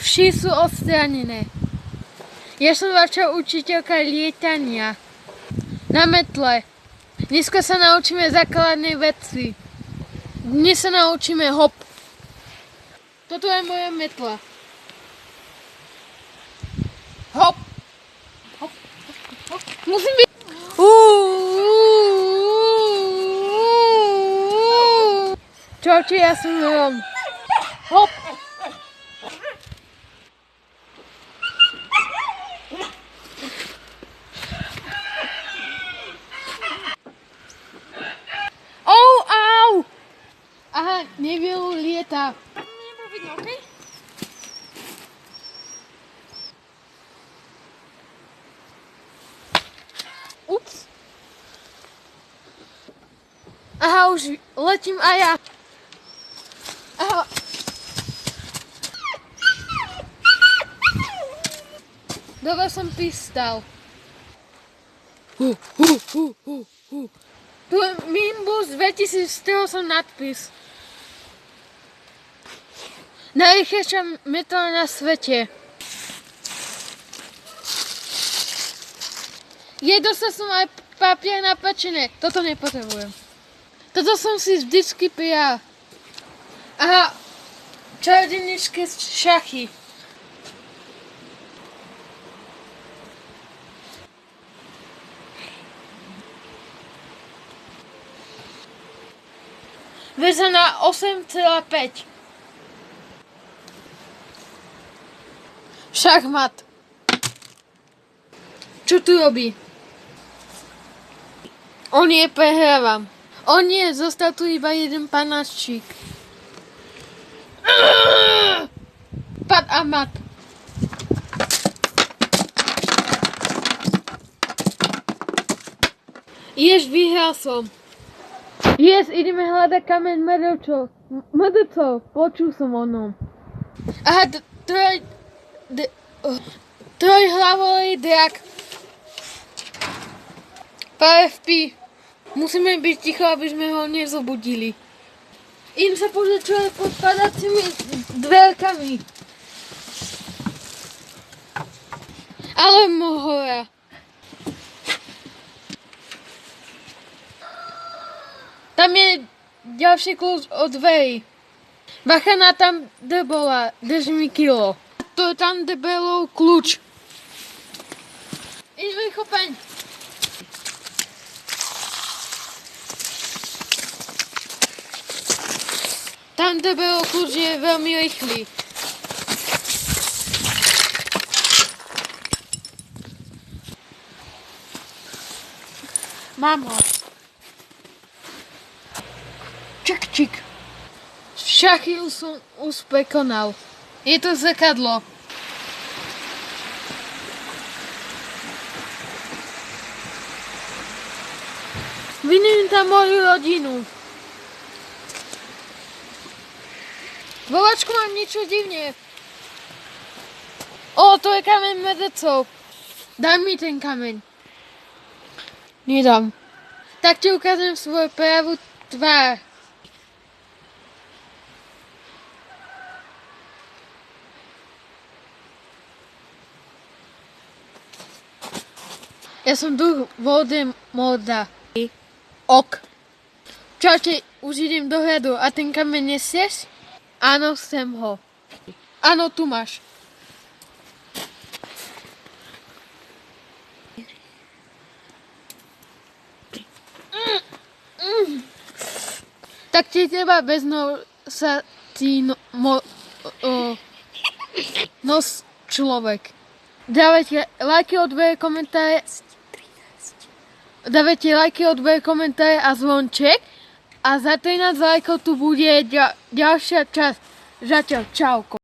Vši sú odstranené. Ja som vaša učiteľka lietania. Na metle. Dneska sa naučíme základné veci. Dnes sa naučíme hop. Toto je moja metla. Hop. Hop. Hop. Musím byť... Čaute, ja som Rom. Hop. Au! Aha, nevielu lieta. Nebolo vidno, okej? Ups. Aha, už letím aj ja. Aha. Dobre som pristal. Tu je Minbus 2000, z toho som nadpis. Najrýchlejšia metla na svete. Jedol som aj papier na pečenie. Toto nepotrebujem. Toto som si vždycky prijal. Aha, čarodejničké šachy. Väza na 8,5. Šachmat. Čo tu robí? On je prehrávam. On nie, zostal tu iba jeden panáčik. Pad a mat. Vyhral som. Ideme hľadať kameň mŕtvol. Počul som o ňom. Aha, trojhlavový drak. PFP. Musíme byť ticho, aby sme ho nezobudili. Idem sa pozrieť, čo je pod padacími dverkami. Ale mohora. Tam je ďalší kľúč od dverí. Bacha na tam debola, drž mi kilo. To je tam debelov kľúč. Ideme chopaň. Tam debelov kľúč je veľmi rýchly. Mám ho. Čik. Šachy som už prekonal. Je to zrkadlo. Vidím tam moju rodinu. Vo vačku mám niečo divne. To je kameň mŕtvol. Daj mi ten kameň. Nedám. Tak ti ukážem svoju pravú tvár. Ja som duch Voldemorta. Ok. Čaute, už idem do hradu a ten kameň nesieš? Áno, chcem ho. Áno, tu máš. Tak ti treba bez nosa nos človek. Dávajte lajky, odbere, komentáre. Dávajte lajky, odbere, komentáre a zvonček. A za 13 lajkov tu bude ďalšia časť. Zatiaľ, čauko.